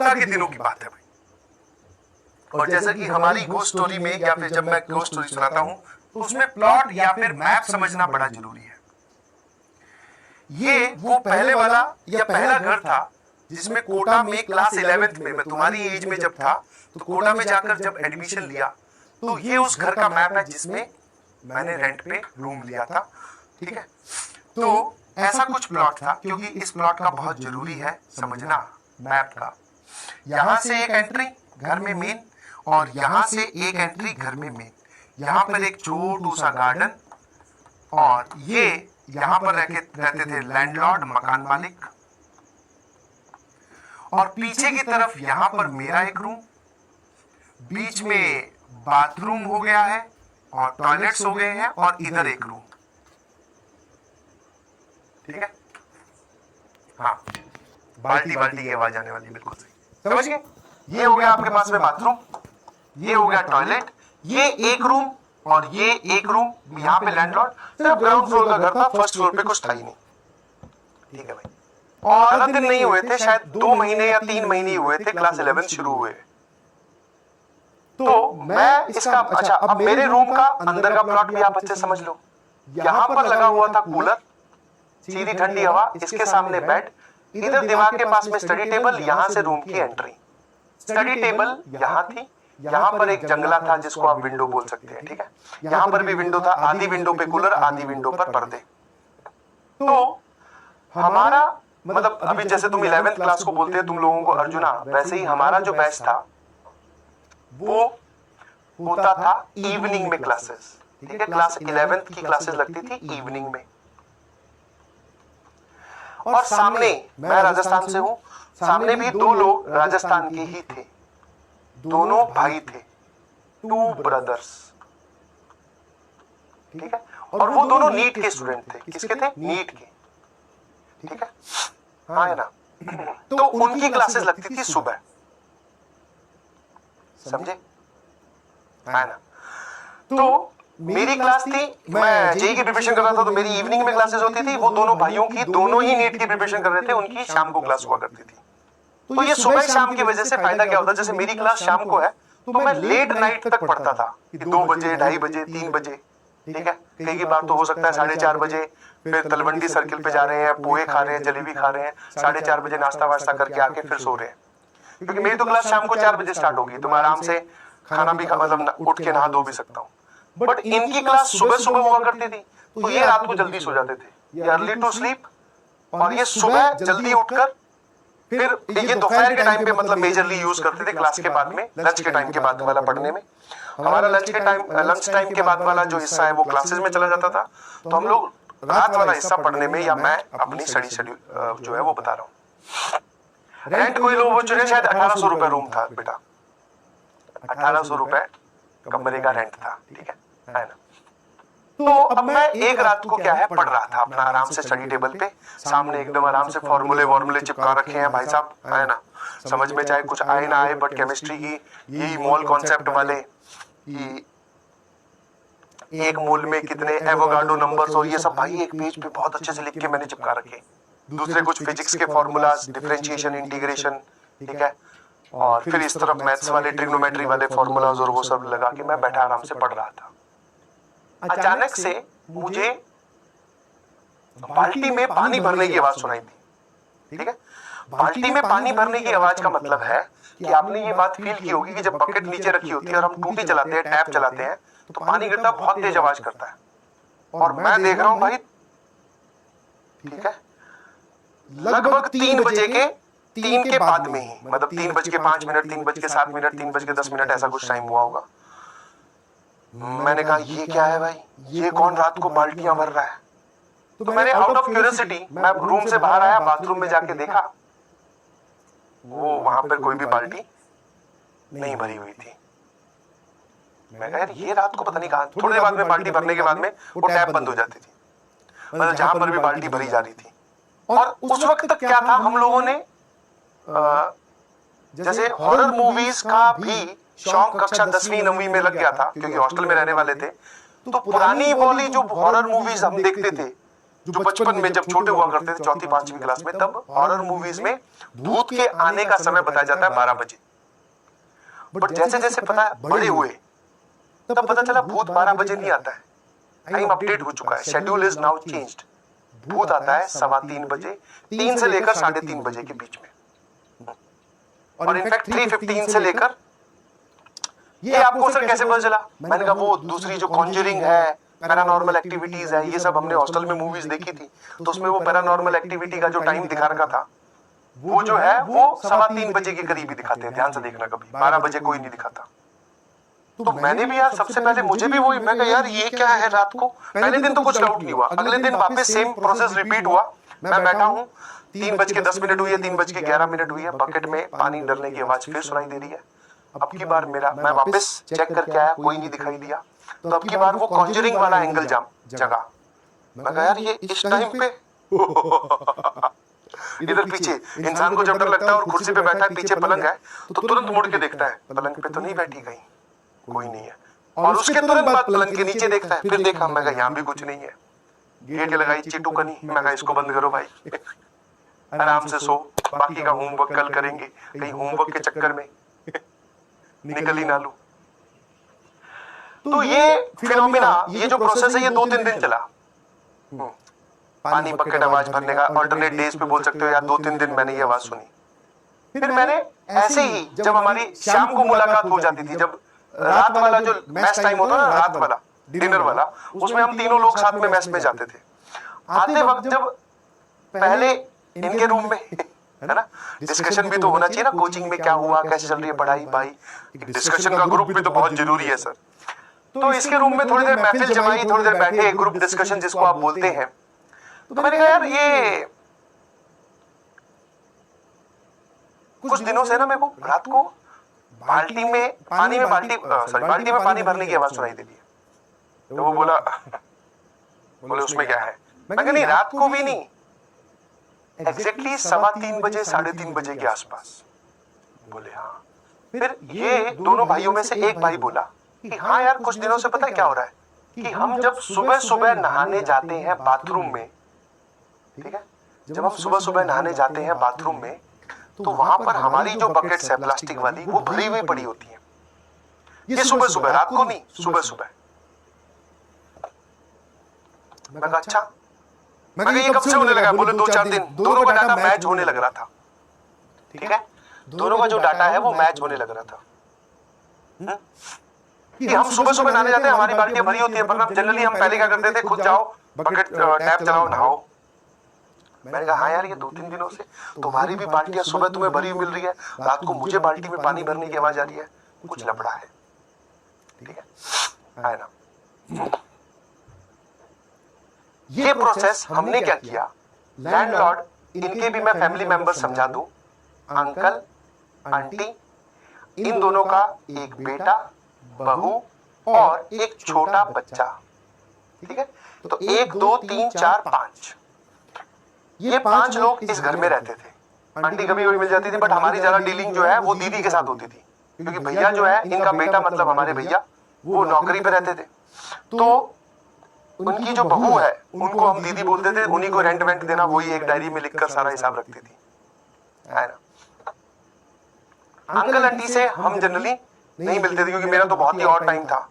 Corona के दिनों की बात है भाई। और जैसा कि हमारी घोस्ट स्टोरी में या फिर जब मैं घोस्ट स्टोरी सुनाता हूं तो उसमें प्लॉट या फिर मैप समझना बड़ा जरूरी है। ये वो पहले वाला या पहला घर था जिसमें कोटा में क्लास 11th में, मैं तुम्हारी एज में जब था, तो कोटा में जाकर जब एडमिशन लिया तो ये उस घर का मैप है जिसमें मैंने रेंट पे रूम लिया था। ठीक है, तो ऐसा कुछ प्लॉट था, क्योंकि इस प्लॉट का बहुत जरूरी है समझना मैप का। यहां से एक एंट्री घर में मेन, और यहां से एक एंट्री घर में मेन। यहां पर एक छोटू सा गार्डन, और ये यहां पर रहते थे लैंडलॉर्ड, मकान मालिक। और पीछे की तरफ यहां पर मेरा एक रूम, बीच में बाथरूम हो गया है और टॉयलेट्स हो गए हैं, और इधर एक रूम। ठीक है, हाँ, बाल्टी बाल्टी की आवाज आने वाली, बिल्कुल सही, समझ गए। ये हो गया आपके पास में बाथरूम, ये हो गया टॉयलेट, ये एक रूम और ये एक रूम। यहाँ पे लैंडलॉर्ड, सिर्फ ग्राउंड फ्लोर का घर था, फर्स्ट फ्लोर पे कुछ था ही नहीं। ठीक है भाई, और ज्यादा दिन नहीं हुए थे, शायद 2 महीने या 3 महीने हुए थे क्लास 11 शुरू हुए। तो मैं इसका, अच्छा, अब मेरे रूम का अंदर का प्लॉट भी आप अच्छे समझ लो। यहां पर लगा हुआ था कूलर, सीधी ठंडी हवा, इसके सामने बेड, इधर दीवार के पास में स्टडी टेबल, यहां से रूम की एंट्री। स्टडी टेबल यहां थी, यहां पर एक जंगला था जिसको आप विंडो बोल सकते हैं। ठीक है, यहां पर भी विंडो था, आधी विंडो पे कूलर, आधी विंडो पर पर्दे। तो हमारा मतलब अभी जैसे तुम 11th क्लास को बोलते हैं तुम लोगों को अर्जुना, वैसे ही हमारा जो बैच था वो होता था इवनिंग में क्लासेस। ठीक है, क्लास 11th की क्लासेस लगती थी इवनिंग में। और सामने, मैं राजस्थान से हूं, सामने भी 2 लोग राजस्थान के ही थे, दोनों भाई थे, 2 ब्रदर्स। ठीक है, और वो दोनों नीट के स्टूडेंट थे। किसके थे? नीट के। ठीक है, हाँ है ना। तो उनकी क्लासेस लगती थी सुबह, समझे, है ना। तो मेरी क्लास थी, मैं जेईई की प्रिपरेशन कर रहा था, तो मेरी इवनिंग में क्लासेस होती थी। वो दोनों भाइयों की, दोनों ही नीट की प्रिपरेशन कर रहे थे, उनकी शाम को क्लास हुआ करती थी। तो ये सुबह शाम की वजह से फायदा क्या होता, जैसे मेरी क्लास शाम को है तो मैं लेट नाइट तक पढ़ता था, 2 बजे, 2:30 बजे, 3 बजे। ठीक है, कई बार तो हो सकता है 4:30 बजे फिर तलवंडी सर्किल पे जा रहे हैं, पोहे खा रहे हैं, जलेबी खा रहे हैं, 4:30 बजे नाश्ता वास्ता करके आके फिर सो रहे हैं। क्योंकि मेरी तो क्लास शाम को 4 बजे स्टार्ट होगी, तो मैं आराम से खाना भी मतलब उठ के नहा धो भी सकता हूँ। बट इनकी क्लास सुबह सुबह हुआ करती थी, तो ये रात को जल्दी सो जाते थे, ये अर्ली टू स्लीप, और ये सुबह जल्दी उठकर फिर ये दोपहर के टाइम पे मतलब मेजरली यूज करते थे क्लास के बाद में, लंच के टाइम के बाद वाला पढ़ने में। हमारा लंच टाइम के बाद वाला जो हिस्सा है वो क्लासेस में चला जाता था, तो हम लोग रात वाला हिस्सा पढ़ने में, या मैं अपनी स्टडी शेड्यूल जो है वो बता रहा हूँ। रेंट कोई लोग वो चुने, शायद 1800 रुपए रूम था बेटा, 1800 रुपए कमरे का रेंट था। ठीक है ना। तो अब मैं एक रात को क्या है पढ़ रहा था अपना आराम से स्टडी टेबल पे, सामने एकदम आराम से फॉर्मूले चिपका रखे हैं भाई साहब, है ना। समझ में चाहे कुछ आए ना आए, बट केमिस्ट्री की यही मोल कॉन्सेप्ट वाले कि एक मोल में कितने एवोगाड्रो नंबर्स, और ये सब भाई एक पेज पे बहुत अच्छे से लिख के मैंने चिपका रखे। दूसरे कुछ फिजिक्स के फॉर्मूलाज, डिफरेंशिएशन, इंटीग्रेशन। ठीक है, और फिर इस तरफ मैथ्स वाले, ट्रिग्नोमेट्री वाले फॉर्मूलाज, और वो सब लगा के मैं बैठा आराम से पढ़ रहा था। अचानक से मुझे बाल्टी में पानी भरने की आवाज सुनाई दी। ठीक है, बाल्टी में पानी भरने की आवाज का मतलब है कि आपने ये बात फील की होगी कि जब बकेट नीचे रखी होती है और हम टूटी चलाते हैं, टैप चलाते हैं, तो पानी गिरता बहुत तेज आवाज करता है। और मैं देख रहा हूं भाई, ठीक है, लगभग 3 बजे के 3 के बाद में ही, मतलब 3:05, 3:07, 3:10, ऐसा कुछ टाइम हुआ होगा। मैंने कहा ये क्या है भाई, ये कौन रात को बाल्टियां भर रहा है। तो मैंने आउट ऑफ क्यूरियोसिटी मैं रूम से बाहर आया, बाथरूम में जाके देखा, वो वहां पर कोई भी बाल्टी नहीं भरी हुई थी। मैं कहा यार ये रात को पता नहीं कहां, थोड़ी देर बाद में बाल्टी भरने के बाद में वो टैप बंद हो जाती थी, मतलब जहां पर भी बाल्टी भरी जा रही थी। और उस वक्त तक क्या था, हम लोगों ने जैसे हॉरर मूवीज का भी शौक कक्षा 10वीं 9वीं में लग गया था, क्योंकि हॉस्टल में रहने वाले थे। तो पुरानी वाली जो हॉरर मूवीज हम देखते थे, जो बचपन में जब छोटे हुआ करते थे, चौथी पांचवी क्लास में, तब हॉरर मूवीज में भूत के आने का समय बताया जाता है 12 बजे। बट जैसे जैसे पता बड़े हुए तब पता चला भूत 12 बजे नहीं आता है, टाइम अपडेट हो चुका है, शेड्यूल इज नाउ चेंज्ड। भूत आता है 3:15 बजे, 3 से लेकर 3:30 बजे के बीच में, और इनफैक्ट 3:15 से लेकर, ये आपको सर कैसे पता चला? मैंने कहा वो दूसरी जो कॉन्जरिंग है, पैरानॉर्मल एक्टिविटीज है, ये सब हमने हॉस्टल में मूवीज देखी थी, तो उसमें वो पैरानॉर्मल एक्टिविटी का जो टाइम दिखा रखा था वो जो है वो 3:15 बजे के करीब ही दिखाते हैं, ध्यान से देखना, कभी 12 बजे कोई नहीं दिखाता। तो मैंने भी यार सबसे पहले मुझे भी वही, मैं कहा यार ये क्या है रात को, पहले दिन तो कुछ डाउट नहीं हुआ, अगले दिन वापस सेम प्रोसेस रिपीट हुआ। मैं बैठा हूँ, 3:10 हुई है, 3:11 हुई है, बकेट में पानी डरने की आवाज फिर सुनाई दे रही है। अब की बार मैं वापस चेक करके आया, कोई नहीं दिखाई दिया, तो अब की बार वो कॉन्जरिंग वाला एंगल जगा। मैं कहा यार ये इस टाइम पे इधर पीछे इंसान को जब डर लगता है और कुर्सी पे बैठा है, पीछे पलंग है, तो तुरंत मुड़ के देखता है, पलंग पे तो नहीं बैठी कहीं, कोई नहीं है, और उसके तुरंत बाद पलंग के नीचे देखता है, फिर देखा, मैं कहा यहाँ भी कुछ नहीं है, गेट लगाई चिटू कनी, मैं कहा इसको बंद करो भाई, आराम से सो, बाकी का होमवर्क कल करेंगे, कहीं होमवर्क के चक्कर में निकल ही ना लूं। तो ये फिनोमिना, ये जो प्रोसेस है, ये 2-3 दिन चला। पानी बकेट आवाज भरने का, अल्टरनेट डेज पे बोल सकते हो यार, 2-3 दिन मैंने ये आवाज सुनी। फिर मैंने ऐसे ही, जब हमारी शाम को मुलाकात हो जाती थी, जब रात वाला जो मैस टाइम होता ना, रात वाला डिनर वाला, उसमें हम तीनों लोग साथ में मैस में जाते थे। आते वक्त जब पहले इनके रूम में है ना, डिस्कशन भी तो होना चाहिए ना, कोचिंग में क्या हुआ, कैसे चल रही है पढ़ाई, भाई डिस्कशन का ग्रुप भी तो बहुत जरूरी है सर। तो इसके रूम में थोड़ी देर महफिल जमाई, थोड़ी देर बैठे, ग्रुप डिस्कशन जिसको आप बोलते हैं। तो मैंने कहा यार ये कुछ दिनों से ना मेरे को रात को बाल्टी में पानी में पानी भरने की आवाज सुनाई दे रही है। तो वो बोले उसमें क्या है? मैं कहा नहीं, रात को भी नहीं, एग्जैक्टली 3:15 बजे, 3:30 बजे के आसपास। बोले हाँ। फिर ये दोनों भाइयों में से एक भाई बोला कि हाँ यार कुछ दिनों से पता है क्या हो रहा है, कि हम जब सुबह सुबह नहाने जाते हैं बाथरूम में, ठीक है, जब हम सुबह सुबह नहाने जाते हैं बाथरूम में, तो वहां पर हमारी जो बकेट्स है प्लास्टिक वाली, वो भरी हुई पड़ी होती है। ये सुबह सुबह, रात को नहीं, सुबह सुबह। मैं कहा अच्छा, मैं कहा ये कब से होने लगा? बोले 2-4 दिन। दोनों का डाटा मैच होने लग रहा था, ठीक है, दोनों का जो डाटा है वो मैच होने लग रहा था। कि हम सुबह सुबह नहाने जाते हैं, हमारी बाल्टियां भरी होती है, वरना जनरली हम पहले क्या करते थे, खुद जाओ बकेट टैप चलाओ नहाओ। मैंने कहा हाँ यार ये 2-3 दिनों से तुम्हारी भी बाल्टियां सुबह तुम्हें भरी मिल रही है, रात को मुझे बाल्टी में पानी भरने की आवाज आ रही है, कुछ लफड़ा है, ठीक है ना। ये प्रोसेस हमने क्या किया, लैंडलॉर्ड, इनके भी मैं फैमिली मेंबर समझा दूं, अंकल आंटी, इन दोनों का एक बेटा, बहू और एक छोटा बच्चा, ठीक है। तो 1 2 3 4 5, ये 5 लोग इस घर में रहते थे। आंटी कभी कभी मिल जाती थी, बट हमारी ज्यादा डीलिंग जो है वो दीदी के साथ होती थी, क्योंकि भैया जो है, इनका बेटा मतलब हमारे भैया, वो नौकरी पे रहते थे। तो उनकी जो बहू है उनको हम दीदी बोलते थे, उन्हीं को रेंट वेंट देना, वही एक डायरी में लिखकर सारा हिसाब रखती थी, है ना। अंकल आंटी से हम जनरली नहीं मिलते थे, क्योंकि मेरा तो बहुत ही ऑड टाइम था।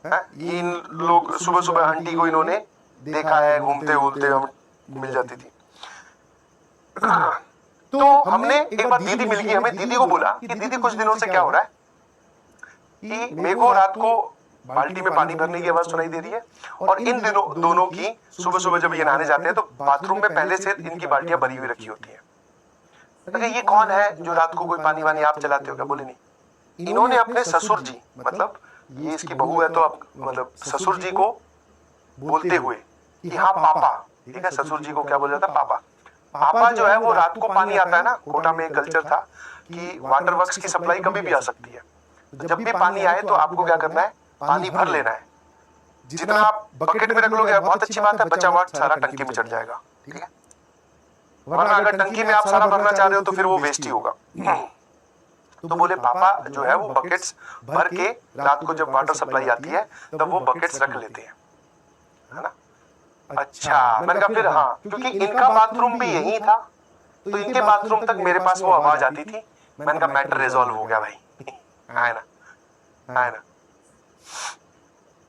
इन लोग सुबह सुबह आंटी को इन्होंने देखा है घूमते घूमते, हम मिल जाती थी। तो हमने एक बार दीदी मिल गई हमें, दीदी को बोला कि दीदी कुछ दिनों से क्या हो रहा है कि मेरे को रात को बाल्टी में पानी भरने की आवाज सुनाई दे रही है, और इन दिनों दोनों की सुबह सुबह जब ये नहाने जाते हैं तो बाथरूम में पहले से इनकी बाल्टियां भरी हुई रखी होती है। तो ये कौन है जो रात को कोई पानी वानी आप चलाते हो क्या? बोले नहीं, इन्होंने अपने ससुर जी, मतलब ये इसकी बहू है, तो अब मतलब ससुर जी को बोलते हुए कि हाँ पापा, ठीक है, ससुर जी को क्या बोला जाता, पापा। पापा जो है वो रात को पानी आता है ना, कोटा में एक कल्चर था कि वाटर वर्क्स की सप्लाई कभी भी आ सकती है, तो जब भी पानी आए तो आपको क्या करना है, पानी भर लेना है। जितना आप बकेट में रख लोगे बहुत अच्छी बात है, बचा हुआ सारा टंकी में चढ़ जाएगा, ठीक है, वरना अगर टंकी में आप सारा भरना चाह रहे हो तो फिर वो वेस्ट ही होगा। तो बोले पापा जो है वो बकेट्स भर के रात को जब वाटर सप्लाई आती है तब वो बकेट्स रख लेते हैं, है ना। अच्छा, मैंने कहा फिर हाँ, क्योंकि इनका बाथरूम भी यही था, तो इनके बाथरूम तक मेरे पास वो आवाज आती थी। मैंने कहा मैटर रिजॉल्व हो गया भाई। है ना, है ना।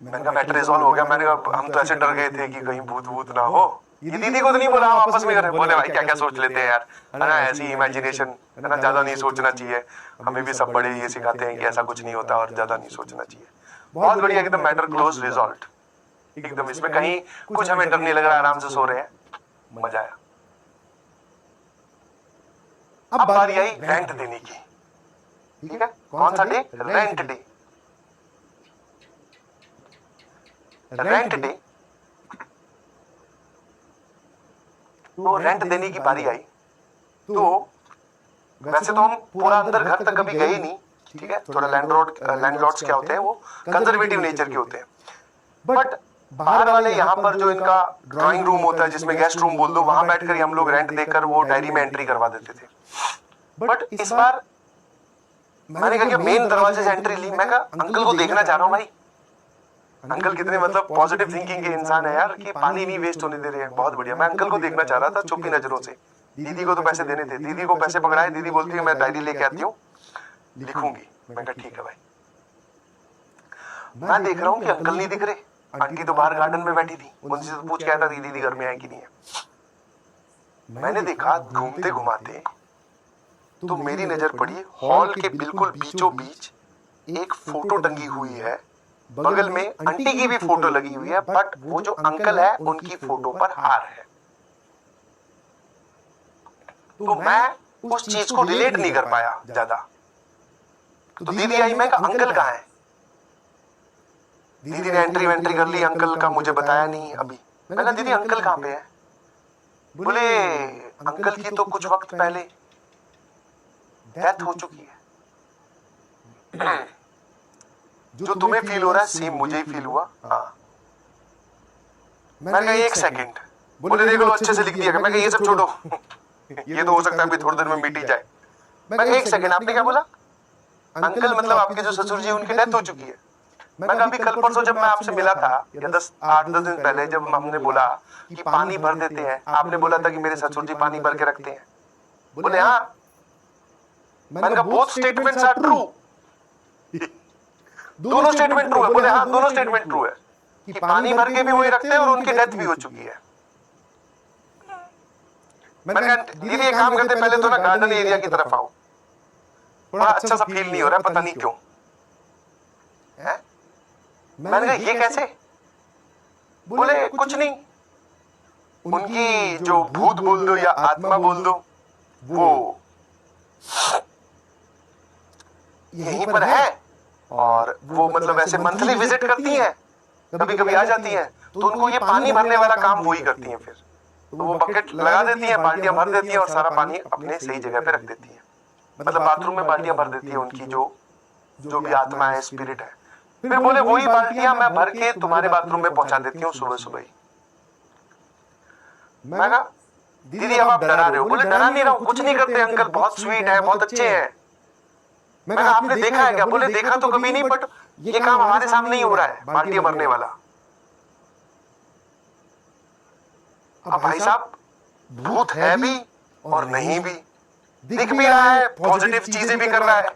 मैंने कहा मैटर रिजॉल्व हो गया। मैंने कहा हम तो ऐसे डर गए थे कि कहीं भूत भूत ना हो। ये दीदी को तो नहीं बोला, हम आपस में कर बोले भाई क्या क्या सोच लेते हैं यार, है ना, ऐसी इमेजिनेशन, है ना, ज्यादा नहीं सोचना चाहिए। हमें भी सब बड़े ये सिखाते हैं कि ऐसा कुछ नहीं होता और ज्यादा नहीं सोचना चाहिए। बहुत बढ़िया, एकदम मैटर क्लोज, रिजॉल्व एकदम। इसमें कहीं कुछ हमें डर नहीं लग रहा, आराम से सो रहे हैं, मजा आया। अब बारी आई रेंट देने की। ठीक है, कौन सा day? Rent day. Rent day, तो रेंट देने की बारी आई। तो वैसे तो हम पूरा अंदर घर तक कभी गए नहीं, ठीक है, थोड़ा लैंडलॉर्ड्स क्या होते हैं, वो कंजर्वेटिव नेचर के होते हैं। बट बाहर वाले यहाँ पर जो इनका ड्राइंग रूम होता है, जिसमें गेस्ट रूम बोल दो, वहां बैठकर ही हम लोग रेंट देकर वो डायरी में एंट्री करवा देते थे। बट इस बार मैंने कहा मेन दरवाजे से एंट्री ली। मैं कहा अंकल को देखना चाह रहा हूँ भाई। अंकल कितने मतलब पॉजिटिव थिंकिंग के इंसान है यार, कि पानी नहीं वेस्ट होने दे रहे हैं, बहुत बढ़िया। मैं अंकल को देखना चाह रहा था चुपी नजरों से। दीदी को तो पैसे देने थे, दीदी को पैसे पकड़ाए। दीदी बोलती है मैं डायरी लेके आती हूँ, लिखूंगी। मैं कहा ठीक है भाई। मैं देख रहा हूँ कि अंकल नहीं दिख रहे, आंटी तो बाहर गार्डन में बैठी थी, उनसे तो पूछ के आया था दीदी घर में है कि नहीं है। मैंने देखा घूमते घुमाते तो मेरी नजर पड़ी हॉल के बिल्कुल बीचों बीच एक फोटो टंगी हुई है, बगल में आंटी की भी फोटो लगी हुई है, बट वो जो अंकल है उनकी फोटो पर हार है। तो मैं उस चीज को रिलेट नहीं कर पाया ज्यादा। तो दीदी आई, मैं कहा अंकल कहाँ है? दीदी ने एंट्री कर ली, अंकल का मुझे बताया नहीं अभी। मैं कहा दीदी अंकल कहाँ पे है? बोले अंकल की तो कुछ वक्त पहले डेथ हो चुकी है। जो तुम्हें फील हो रहा है सेम मुझे ही फील हुआ। हाँ। मैंने कहा एक सेकंड। बोले देख लो अच्छे से लिख दिया। मैं कहा ये सब छोड़ो, ये तो हो सकता है अभी थोड़ी देर में मिट ही जाए। मैं कहा एक सेकंड, आपने क्या बोला? अंकल मतलब आपके जो ससुर जी उनकी डेथ हो चुकी है। मैं कहा अभी कल परसों जब मैं आपसे मिला था, या 8-10 दिन पहले, जब हमने बोला कि पानी भर देते हैं, आपने बोला था कि मेरे ससुर जी पानी भर के रखते हैं। बोले हाँ। मैंने कहा बोथ स्टेटमेंट्स आर ट्रू। दोनों स्टेटमेंट ट्रू है। बोले हाँ दोनों स्टेटमेंट ट्रू है, कि पानी भर के भी वही रखते हैं और उनकी डेथ भी हो चुकी है। मैंने कहा दीदी एक काम करते, पहले तो ना गार्डन एरिया की तरफ आओ, बड़ा अच्छा सा फील नहीं हो रहा, पता नहीं क्यों है? मैंने कहा ये कैसे? बोले कुछ नहीं, उनकी जो भूत बोल दो या आत्मा बोल दो, वो यहीं पर है, और वो मतलब ऐसे मंथली विजिट करती हैं, कभी कभी आ जाती हैं, तो उनको ये पानी भरने वाला काम वही करती हैं। फिर तो वो बकेट लगा देती हैं, बाल्टियां भर देती हैं और सारा पानी अपने सही जगह पे रख देती हैं। मतलब बाथरूम में बाल्टियां भर देती है उनकी जो भी आत्मा है, स्पिरिट है। फिर बोले वही बाल्टियां मैं भर के तुम्हारे बाथरूम में पहुंचा देती हूँ सुबह सुबह ही। मैं कहा दीदी अब आप डरा रहे हो। बोले डरा नहीं रहा हूं, कुछ नहीं करते अंकल, बहुत स्वीट है, बहुत अच्छे हैं। मैं कहा आपने देखा है क्या? बोले देखा तो कभी नहीं, बट ये काम हमारे सामने ही हो रहा है, बाल्टियां भरने वाला। अब भाई साहब भूत है भी और नहीं भी, दिख भी रहा है, पॉजिटिव चीजें भी कर रहा है,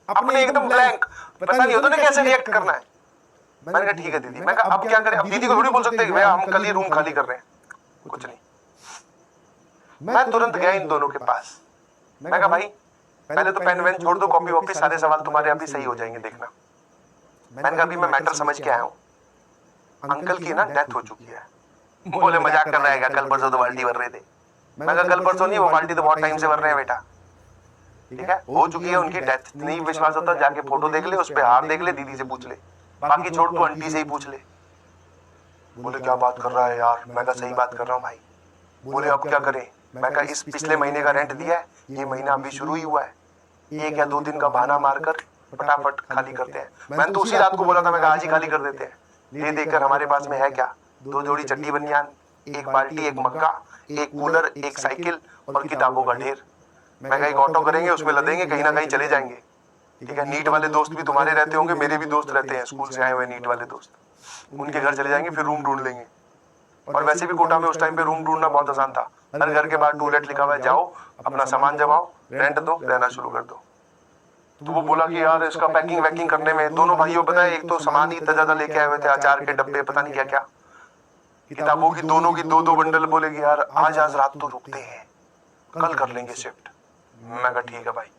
अपने एकदम ब्लैंक, पता नहीं होता ना कैसे रिएक्ट करना है। मैंने कहा ठीक है दीदी। मैं कहा अब क्या करें? अब दीदी को थोड़ी बोल सकते कि भैया हम कल ही रूम खाली कर रहे हैं, कुछ नहीं। मैं तुरंत गया इन दोनों के पास। मैं कहा भाई पहले तो पेन वेन छोड़ दो, कॉपी वॉपी, सारे सवाल तुम्हारे अभी सही हो जाएंगे, देखना। मैंने कहा अभी मैं मैटर समझ के आया हूं, अंकल की ना डेथ हो चुकी है। बोले मजाक कर रहा है, कल परसों तो बाल्टी भर रहे थे। मैं कहा कल परसों नहीं, वो बाल्टी तो बहुत टाइम से भर रहे हैं बेटा, ठीक है, हो चुकी है उनकी डेथ। नहीं विश्वास होता जाके फोटो देख ले, उस पे हार देख ले, दीदी से पूछ ले, बाकी छोड़ तो आंटी से ही पूछ ले। बोले क्या बात कर रहा है यार? मैं कहा सही बात कर रहा हूँ भाई। बोले अब क्या करें? मैं कहा इस पिछले महीने का रेंट दिया है, ये महीना अभी शुरू ही हुआ है, 1 या 2 दिन का बहाना मारकर फटाफट खाली करते हैं। मैंने तो उसी रात को बोला था, मैं कहा आज ही खाली कर देते हैं। ले देकर हमारे पास में है क्या? 2 जोड़ी चड्डी बनियान, 1 बाल्टी, 1 मग्गा, 1 कूलर, 1 साइकिल और किताबों का ढेर। मैं कहा एक ऑटो करेंगे, उसमें लदेंगे, कहीं ना कहीं चले जाएंगे, ठीक है। नीट वाले दोस्त भी तुम्हारे रहते होंगे, मेरे भी दोस्त रहते हैं स्कूल से आए हुए नीट वाले दोस्त, उनके घर चले जाएंगे, फिर रूम ढूंढ लेंगे, और वैसे भी कोटा में उस टाइम पे रूम ढूंढना बहुत आसान था। हर घर के बाहर टूलेट लिखा हुआ है, जाओ अपना सामान जमाओ, रेंट दो, रहना शुरू कर दो। तो वो बोला कि यार इसका पैकिंग वैकिंग करने में, दोनों भाइयों पता है एक तो सामान ही इतना ज्यादा लेके आए हुए थे, अचार के डब्बे, पता नहीं क्या क्या, किताबों की दोनों की दो दो बंडल। बोले कि यार आज आज रात तो रुकते हैं, कल कर लेंगे शिफ्ट। मैं कहा ठीक है भाई।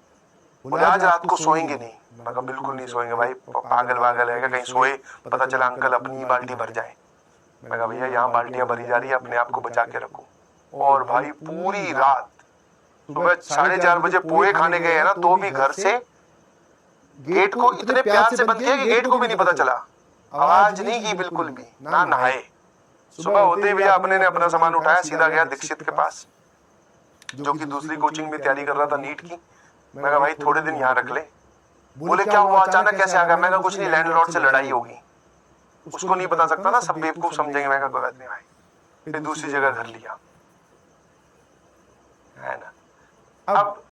बोले आज रात को सोएंगे नहीं। मैं कहा बिल्कुल नहीं सोएंगे भाई, पागल वागल है, कहीं सोए पता चला अंकल अपनी ही बाल्टी भर जाए। मैं कहा भैया यहाँ बाल्टियां भरी जा रही है, अपने आप को बचा के रखो। और भाई पूरी रात, सुबह 4:30 बजे पोहे खाने गए हैं ना, तो भी घर से गेट को इतने प्यार से बंद किया कि गेट को भी नहीं पता चला, आवाज नहीं की बिल्कुल भी, ना नहाए। सुबह होते ही भैया अपने ने अपना सामान उठाया, सीधा गया दीक्षित के पास, जो कि दूसरी कोचिंग में तैयारी कर रहा था नीट की। मैं कहा भाई थोड़े दिन यहाँ रख ले। बोले क्या हुआ, अचानक कैसे आ गया? मैं कहा कुछ नहीं, लैंडलॉर्ड से लड़ाई होगी, उसको नहीं बता सकता ना, सब बेवकूफ समझेंगे। मैं कहा कोई बात नहीं भाई। फिर दूसरी जगह घर लिया, है ना। अब